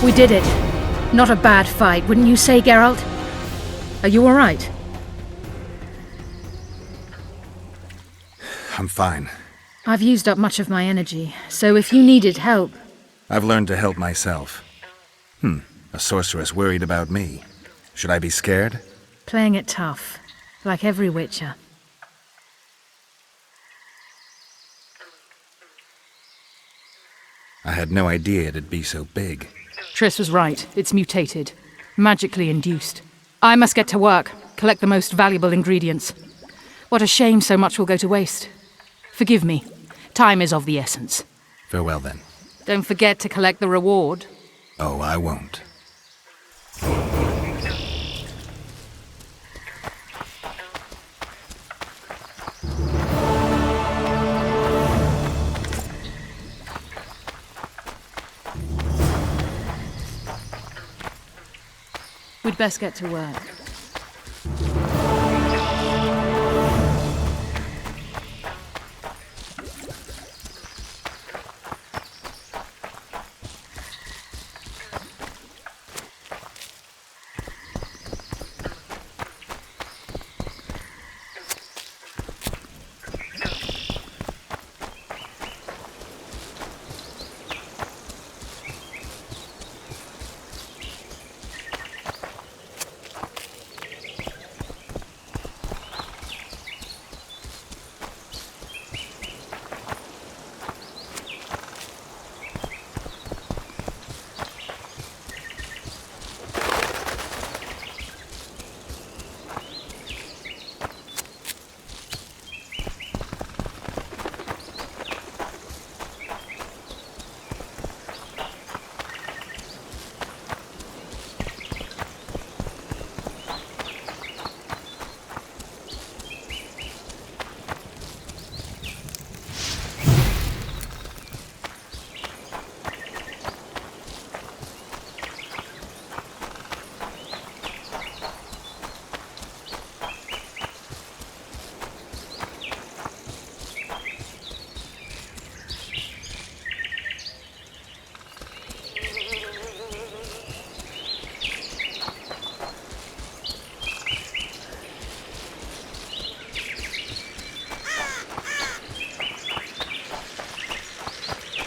We did it. Not a bad fight, wouldn't you say, Geralt? Are you alright? I'm fine. I've used up much of my energy, so if you needed help... I've learned to help myself. A sorceress worried about me. Should I be scared? Playing it tough, like every Witcher. I had no idea it'd be so big. Triss was right. It's mutated. Magically induced. I must get to work. Collect the most valuable ingredients. What a shame so much will go to waste. Forgive me. Time is of the essence. Farewell then. Don't forget to collect the reward. Oh, I won't. We'd best get to work.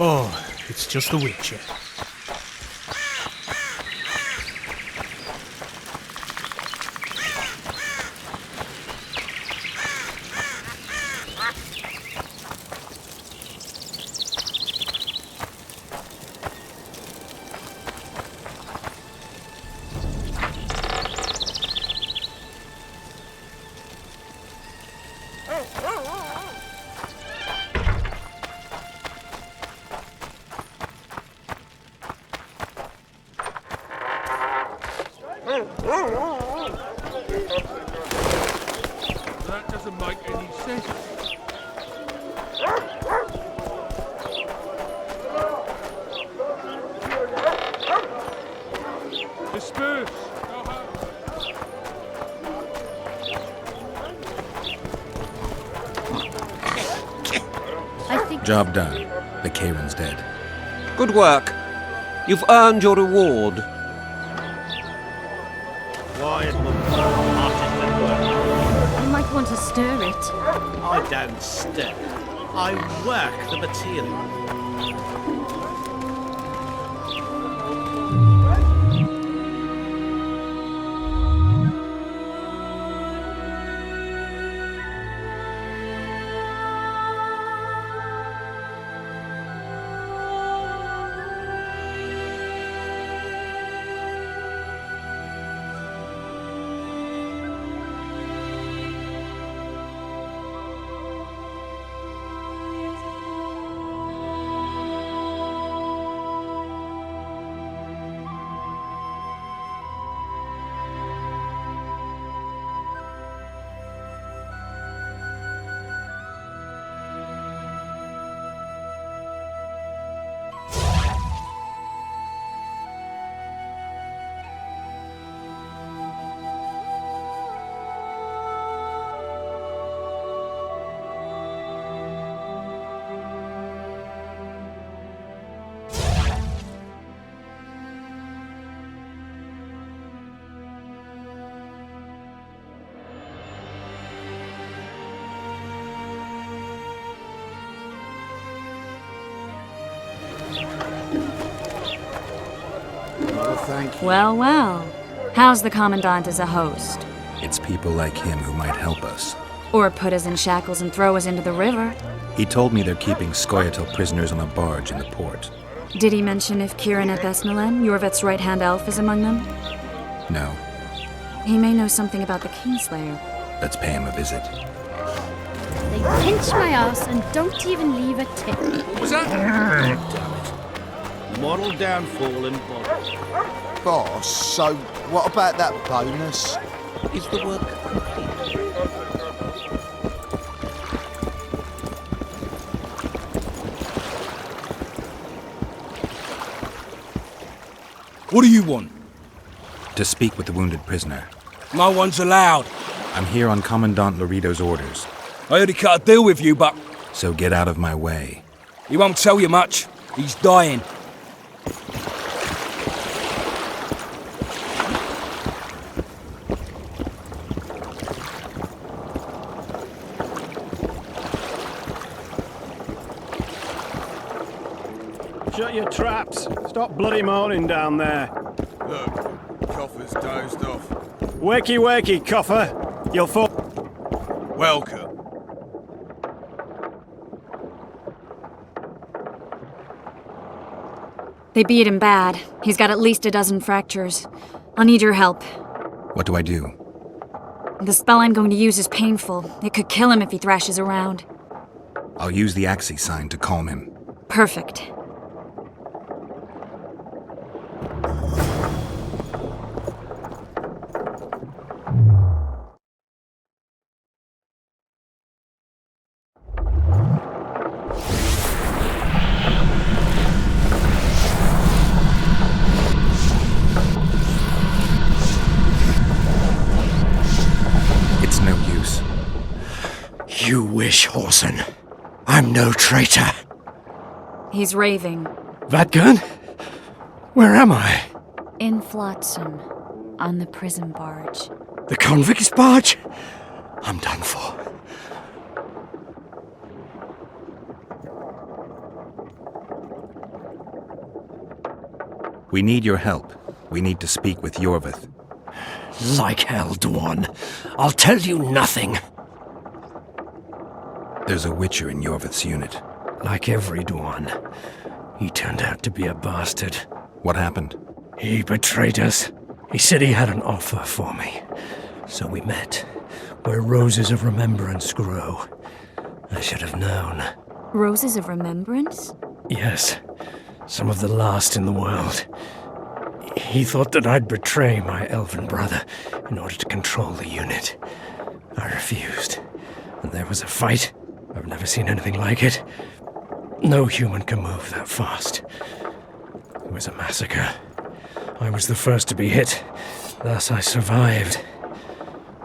Oh, it's just the Witcher. That doesn't make any sense. Disperse. Go home. I think... Job done. The Kayron's dead. Good work. You've earned your reward. Quiet, woman. Artist at work. You might want to stir it. I don't stir. I work the material. Thank you. Well, well. How's the Commandant as a host? It's people like him who might help us. Or put us in shackles and throw us into the river? He told me they're keeping Scoia'tael prisoners on a barge in the port. Did he mention if Kieran Ethesnalen, Yorveth's right-hand elf, is among them? No, He may know something about the Kingslayer. let's pay him a visit. They pinch my ass and don't even leave a tip. What was that? Moral downfall and bottom. Boss, so what about that bonus? Is the work complete? What do you want? To speak with the wounded prisoner. No one's allowed. I'm here on Commandant Loredo's orders, I already cut a deal with you, but so get out of my way. he won't tell you much. He's dying. Shut your traps. Stop bloody moaning down there. Look, Coffer's dozed off. Wakey, wakey, Coffer. You'll fall. Welcome. They beat him bad. He's got at least a dozen fractures. I'll need your help. What do I do? The spell I'm going to use is painful. It could kill him if he thrashes around. I'll use the Axii sign to calm him. Perfect. It's no use. You wish, Horson. I'm no traitor. He's raving. Vatgun? Where am I? In Flotsam. On the prison barge. The convict's barge? I'm done for. We need your help. We need to speak with Yorveth. Like hell, Dwan. I'll tell you nothing. There's a Witcher in Yorveth's unit. Like every Dwan. He turned out to be a bastard. What happened? He betrayed us. He said he had an offer for me. So we met, where roses of remembrance grow. I should have known. Roses of Remembrance? Yes, some of the last in the world. He thought that I'd betray my elven brother in order to control the unit. I refused, and there was a fight. I've never seen anything like it. No human can move that fast. It was a massacre. I was the first to be hit, thus I survived.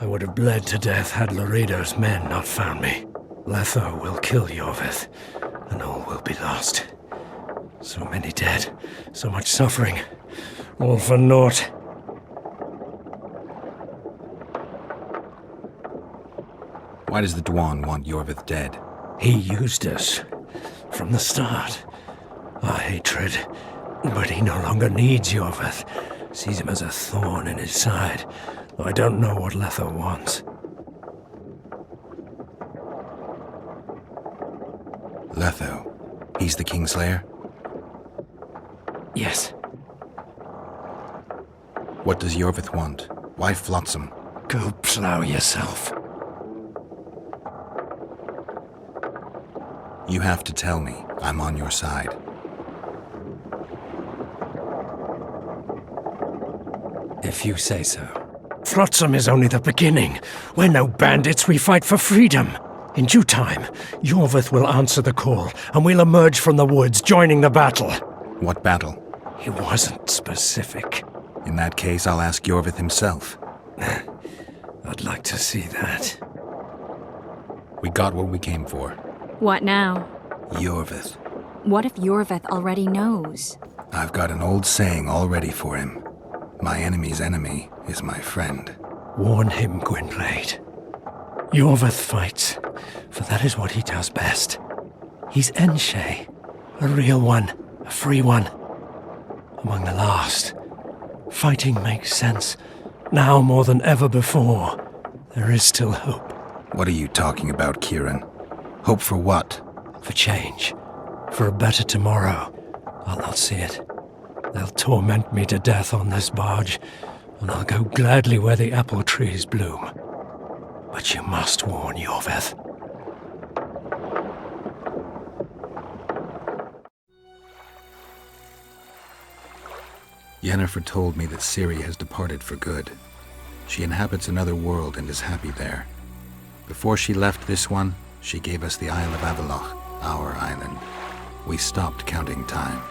I would have bled to death had Loredo's men not found me. Letho will kill Yorveth, and all will be lost. So many dead, so much suffering, all for naught. Why does the Dwan want Yorveth dead? He used us from the start. Our hatred. But he no longer needs Yorveth. Sees him as a thorn in his side. Though I don't know what Letho wants. Letho. He's the Kingslayer? Yes. What does Yorveth want? Why Flotsam? Go plow yourself. You have to tell me. I'm on your side. If you say so. Flotsam is only the beginning. We're no bandits, we fight for freedom. In due time, Yorveth will answer the call, and we'll emerge from the woods, joining the battle. What battle? He wasn't specific. In that case, I'll ask Yorveth himself. I'd like to see that. We got what we came for. What now? Yorveth. What if Yorveth already knows? I've got an old saying all ready for him. My enemy's enemy is my friend. Warn him, Gwynblade. Yorveth fights, for that is what he does best. He's Enshe, a real one, a free one. Among the last, Fighting makes sense. Now more than ever before, there is still hope. What are you talking about, Kieran? Hope for what? For change. For a better tomorrow. I'll not see it. They'll torment me to death on this barge, and I'll go gladly where the apple trees bloom. But you must warn Yorveth. Yennefer told me that Ciri has departed for good. She inhabits another world and is happy there. Before she left this one, she gave us the Isle of Avallac'h, our island. We stopped counting time.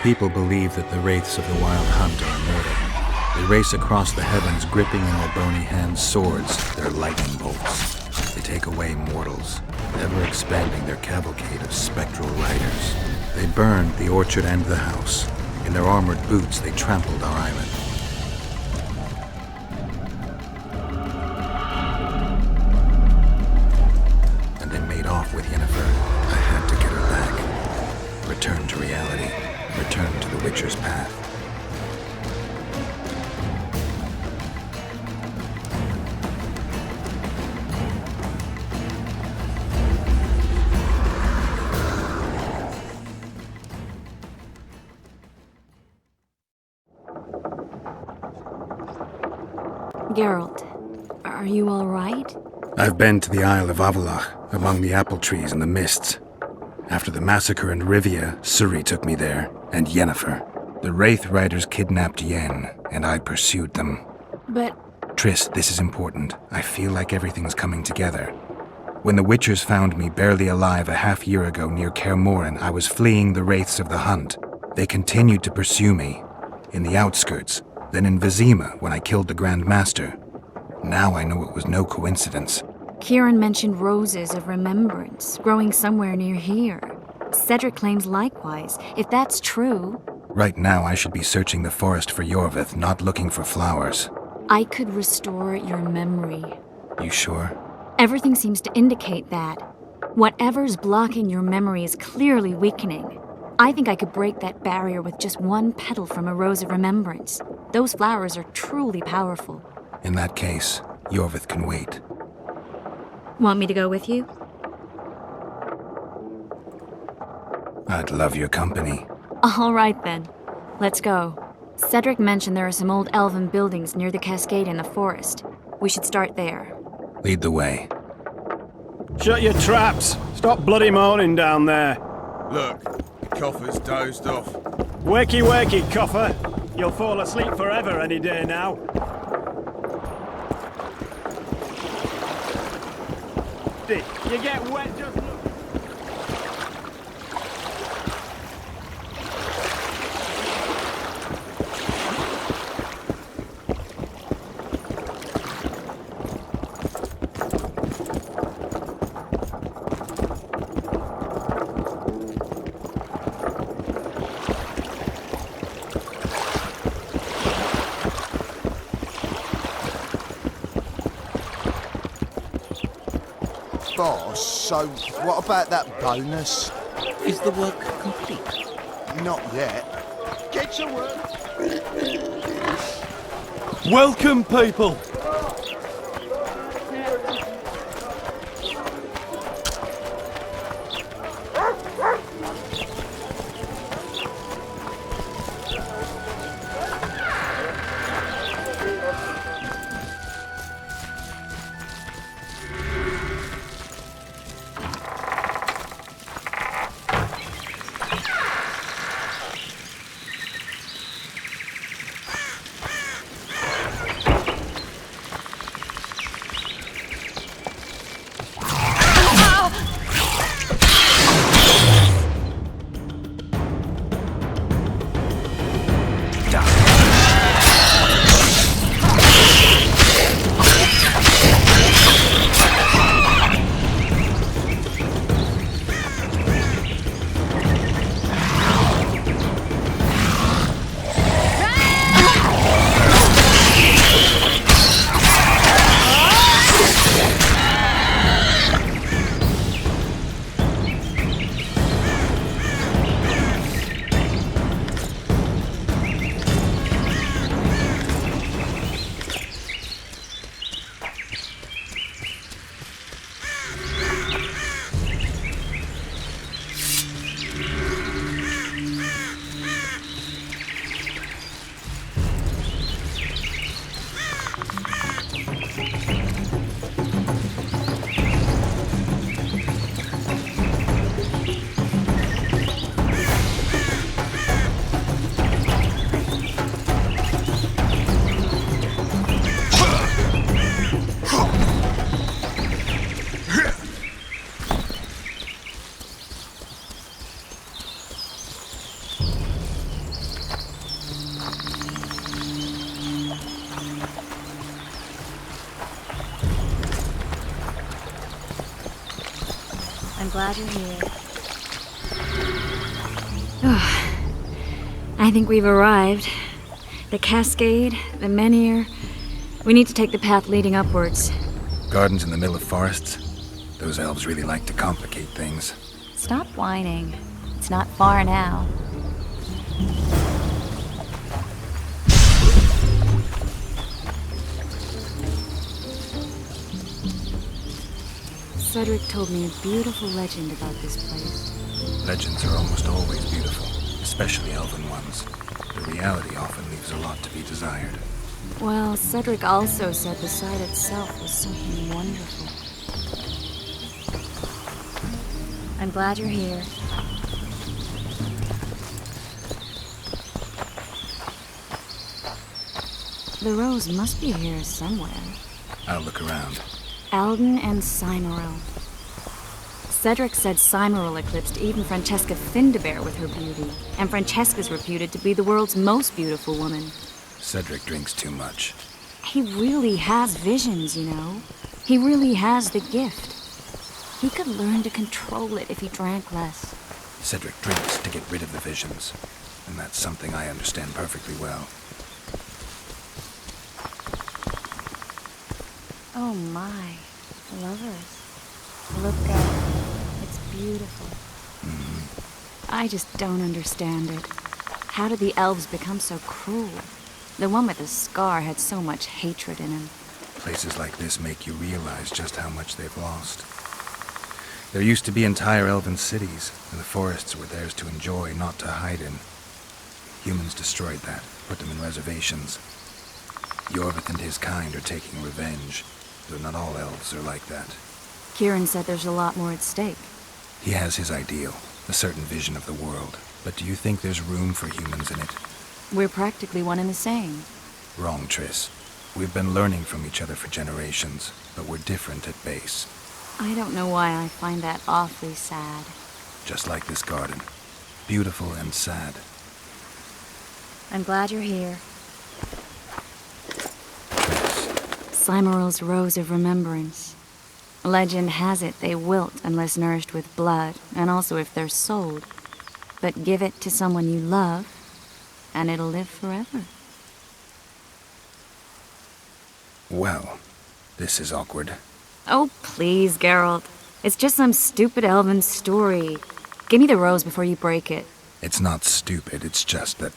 People believe that the wraiths of the Wild Hunt are immortal. They race across the heavens, gripping in their bony hands swords, their lightning bolts. They take away mortals, ever expanding their cavalcade of spectral riders. They burned the orchard and the house. In their armored boots, they trampled our island. And they made off with Yennefer. I had to get her back. Return to reality. Return to the Witcher's path. Geralt, are you all right? I've been to the Isle of Avallac'h, among the apple trees and the mists. After the massacre in Rivia, Ciri took me there, and Yennefer. The Wraith Riders kidnapped Yen, and I pursued them. But... Triss, this is important. I feel like everything's coming together. When the Witchers found me barely alive a half-year ago near Kaer Morhen, I was fleeing the Wraiths of the Hunt. They continued to pursue me, in the outskirts, then in Vizima when I killed the Grand Master. Now I know it was no coincidence. Kieran mentioned roses of remembrance growing somewhere near here. Cedric claims likewise. If that's true... Right now I should be searching the forest for Yorveth, not looking for flowers. I could restore your memory. You sure? Everything seems to indicate that. Whatever's blocking your memory is clearly weakening. I think I could break that barrier with just one petal from a rose of remembrance. Those flowers are truly powerful. In that case, Yorveth can wait. Want me to go with you? I'd love your company. All right then. Let's go. Cedric mentioned there are some old elven buildings near the cascade in the forest. We should start there. Lead the way. Shut your traps! Stop bloody moaning down there! Look, Coffer's dozed off. Wakey wakey, Coffer! You'll fall asleep forever any day now. You get wet just look. Boss, so what about that bonus? Is the work complete? Not yet. Get to work. Welcome, people! I'm glad you're here. I think we've arrived. The Cascade, the Menhir. We need to take the path leading upwards. Gardens in the middle of forests? Those elves really like to complicate things. Stop whining. It's not far now. Cedric told me a beautiful legend about this place. Legends are almost always beautiful, especially elven ones. The reality often leaves a lot to be desired. Well, Cedric also said the site itself was something wonderful. I'm glad you're here. The Rose must be here somewhere. I'll look around. Alden and Cymoril. Cedric said Cymoril eclipsed even Francesca Findabair with her beauty, and Francesca's reputed to be the world's most beautiful woman. Cedric drinks too much. He really has visions, you know. He really has the gift. He could learn to control it if he drank less. Cedric drinks to get rid of the visions, and that's something I understand perfectly well. Oh my, lovers. Look out. It's beautiful. I just don't understand it. How did the elves become so cruel? The one with the scar had so much hatred in him. Places like this make you realize just how much they've lost. There used to be entire elven cities, and the forests were theirs to enjoy, not to hide in. Humans destroyed that, put them in reservations. Yorvith and his kind are taking revenge, though not all elves are like that. Kieran said there's a lot more at stake. He has his ideal, a certain vision of the world. But do you think there's room for humans in it? We're practically one and the same. Wrong, Triss. We've been learning from each other for generations, but we're different at base. I don't know why I find that awfully sad. Just like this garden. Beautiful and sad. I'm glad you're here. Cymoril's Rose of Remembrance. Legend has it they wilt unless nourished with blood, and also if they're sold. But give it to someone you love, and it'll live forever. Well, this is awkward. Oh, please, Geralt. It's just some stupid elven story. Give me the rose before you break it. It's not stupid, it's just that...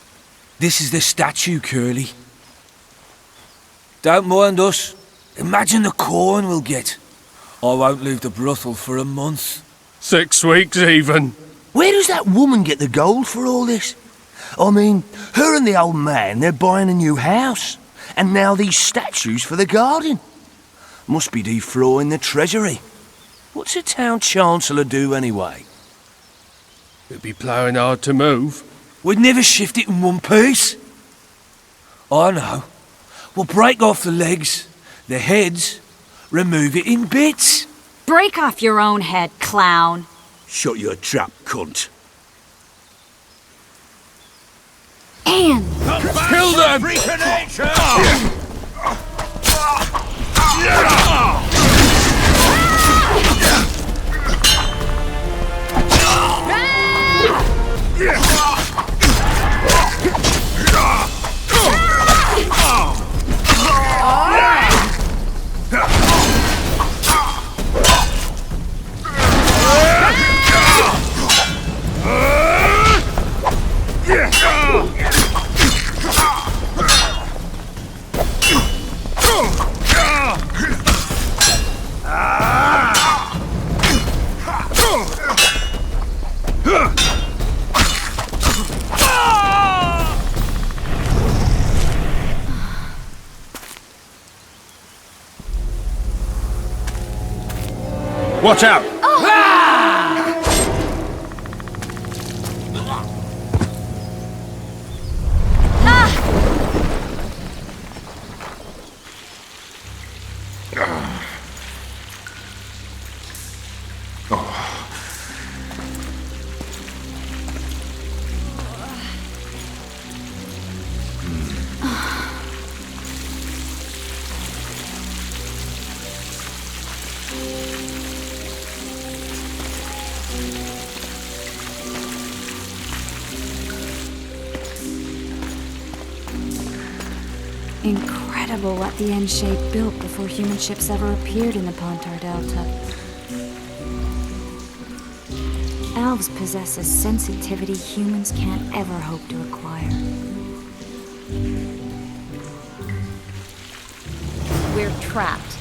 This is the statue, Curly. Don't mind us. Imagine the corn we'll get. I won't leave the brothel for a month. 6 weeks even. Where does that woman get the gold for all this? I mean, her and the old man, they're buying a new house. And now these statues for the garden. Must be defraying the treasury. What's a town chancellor do anyway? It'd be ploughing hard to move. We'd never shift it in one piece. I know. We'll break off the legs, the heads, remove it in bits. Break off your own head, clown. Shut your trap, cunt. Anne! Kill them! Freak of nature! Watch out! Incredible what the N-shape built before human ships ever appeared in the Pontar Delta. Elves possess a sensitivity humans can't ever hope to acquire. We're trapped.